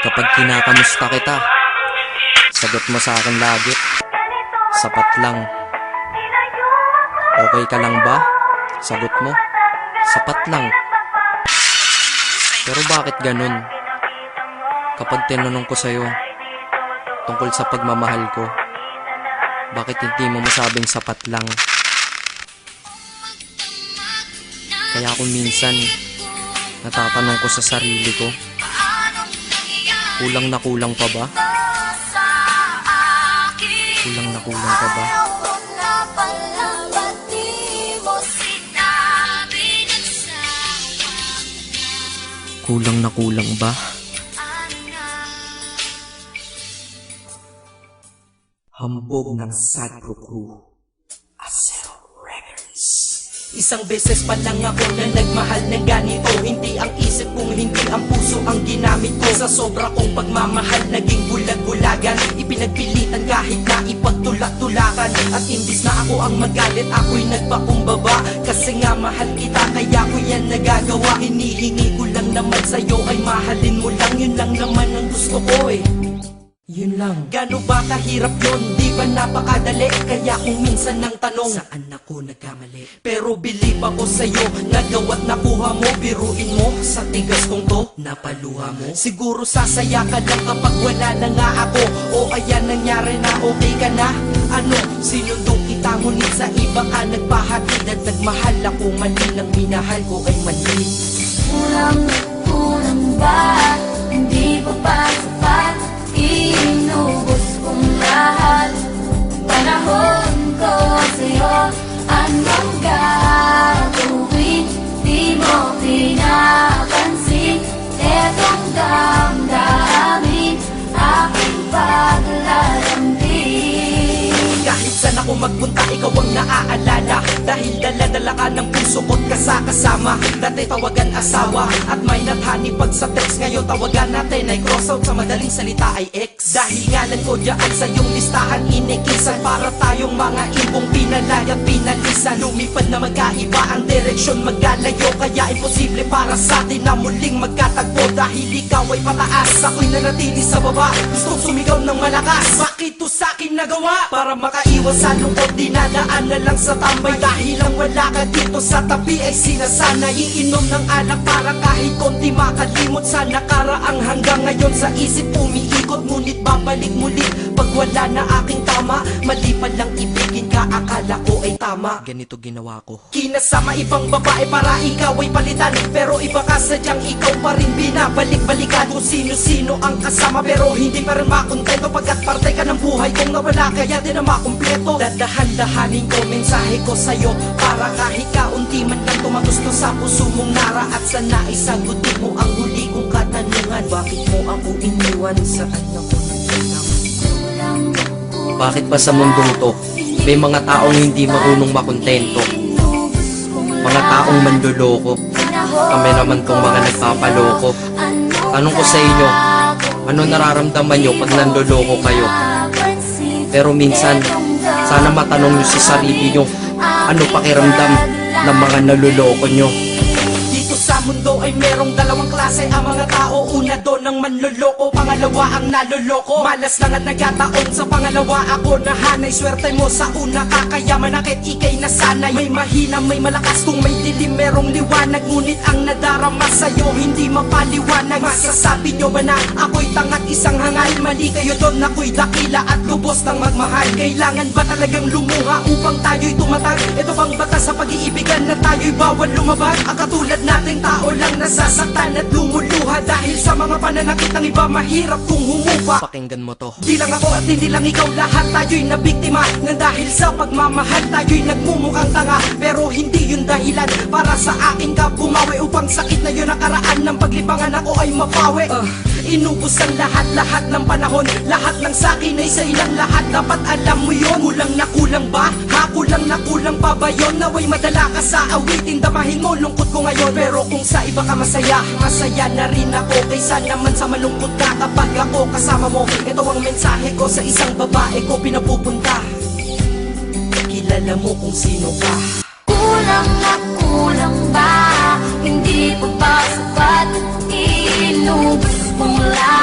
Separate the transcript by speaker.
Speaker 1: Kapag kinakamusta kita, sagot mo sa akin lagi, sapat lang. Okay ka lang ba? Sagot mo, sapat lang. Pero bakit ganun? Kapag tinanong ko sa'yo tungkol sa pagmamahal ko, bakit hindi mo masabing sapat lang? Kaya kung minsan natatanong ko sa sarili ko, kulang na kulang pa ba? Kulang na kulang pa ba? Kulang na kulang ba?
Speaker 2: Hambog ng Sadro Crew, Acero Records. Isang beses pa lang ako na nagmahal ng ganito. Hindi ang isip kong hindi ang puso ang ginamit ko. Sa sobra kong pagmamahal naging bulag-bulagan. Ipinagpilitan kahit na ipagtulak-tulakan. At imbis na ako ang magalit, ako'y nagpakumbaba. Kasi nga mahal kita, kaya ko yan nagagawa. Hinihingi ko lang naman sa'yo ay mahalin mo lang. Yun lang naman ang gusto ko eh. Yun lang. Gano ba kahirap yun? Di ba napakadali? Kaya kung minsan nang tanong, saan ako nagkamali? Pero believe ako sa'yo, nagawa't nakuha mo. Biruin mo, sa tigas kong to, napaluha mo. Siguro sasaya ka lang kapag wala na nga ako. O ayan nangyari na, okay ka na? Ano, sinundong kita ngunit sa iba ka nagpahatid. At nagmahal ako, mali lang minahal ko ay mali.
Speaker 3: Kulang ba? Hindi pa ba sapat? Inubos kong lahat. Panahon ko sa'yo, anong gagawin? Di mo pinapansin. Etong damdamin, aking paglalambing.
Speaker 2: Kahit saan ako magpunta, ikaw ang naaalala. Dahil dala-dala ka ng puso ko't kasama. Dati tawagan asawa at may nathani pag sa text. Ngayon tawagan natin ay cross out, sa madaling salita ay ex. Dahil ngalan ko dyan sa iyong listahan inikisan. Para tayong mga ibong pinalay at pinalisan. Lumipad na magkaiba ang direksyon, magkalayo. Kaya imposible para sa atin na muling magkatagpo. Dahil ikaw ay pataas, ako'y nanatili sa baba. Gustong sumigaw ng malakas, bakit to sa'kin nagawa? Para makaiwas sa lungkot, dinadaan na lang sa tambay. Dahil lang wala ka dito sa tabi ay sinasanay. Iinom ng alak para kahit konti makalimot sa nakaraang. Hanggang ngayon sa isip umiikot, ngunit babalik muli pag wala na aking tama. Mali pa lang ibigin ka, akala ko ay tama.
Speaker 1: Ganito ginawa ko.
Speaker 2: Kinasama ibang babae para ikaw ay palitan. Pero iba ka sadyang ikaw pa rin binabalik-balikan. Kung sino-sino ang kasama pero hindi pa rin makontento. Pagkat parte ka ng buhay kong nawala, kaya di na makumpleto. Dadahan-dahanin ko mensahe ko sa'yo, para kahit kaunti man lang tumagusto sa puso mong nara. At sana isagutin mo ang huli kong katanungan, bakit mo ako iniwan? Saan ako nagtanong?
Speaker 1: Bakit ba sa mundong to, may mga taong hindi marunong makontento? Mga taong manloloko. Kami naman tong mga nagpapaloko. Tanong ko sa inyo, ano nararamdaman nyo pag nanloloko kayo? Pero minsan, sana matanong nyo sa sarili nyo, ano pakiramdam ng mga naluloko nyo?
Speaker 2: Dito sa mundo ay merong dalawang klase ang mga tao. Una doon ang manloloko, pangalawa ang naloloko. Malas lang at nagkataon sa pangalawa ako nahanay. Swerte mo sa una kakayaman, akit ikay nasanay. May mahina, may malakas, kung may dilim merong liwanag. Ngunit ang nadarama sa'yo hindi mapaliwanag. Masasabi nyo ba na ako'y tangat isang hangal? Mali kayo doon, ako'y dakila at lubos ng magmahal. Kailangan ba talagang lumuha upang tayo'y tumatag? Ito bang batas sa pag-iibigan na tayo'y bawal lumabag? Ang katulad nating tao lang nasasaktan at lumuluha dahil sa mga pananakit ng iba, mahirap kung humupa.
Speaker 1: Pakinggan mo to.
Speaker 2: Di lang ako at hindi lang ikaw, lahat tayo'y nabiktima. Nga dahil sa pagmamahal tayo'y nagmumukhang tanga. Pero hindi yun dahilan para sa akin ka bumawi. Upang sakit na yun nakaraan ng paglibangan ako ay mapawi. Inubos ang lahat-lahat ng panahon. Lahat ng sakin ay sa ilang lahat. Dapat alam mo yun. Kulang na kulang ba? Ha? Kulang na kulang pa ba yun? Naway madala ka sa awitin, damahin mo lungkot ko ngayon. Pero kung sa iba ka masaya, masaya na rin ako. Kaysa naman sa malungkot ka kapag ako kasama mo. Ito ang mensahe ko sa isang babae ko pinapupunta. Kilala mo kung sino ka.
Speaker 3: Kulang na kulang ba? Hindi pa ba sapat? Inubos kong lahat.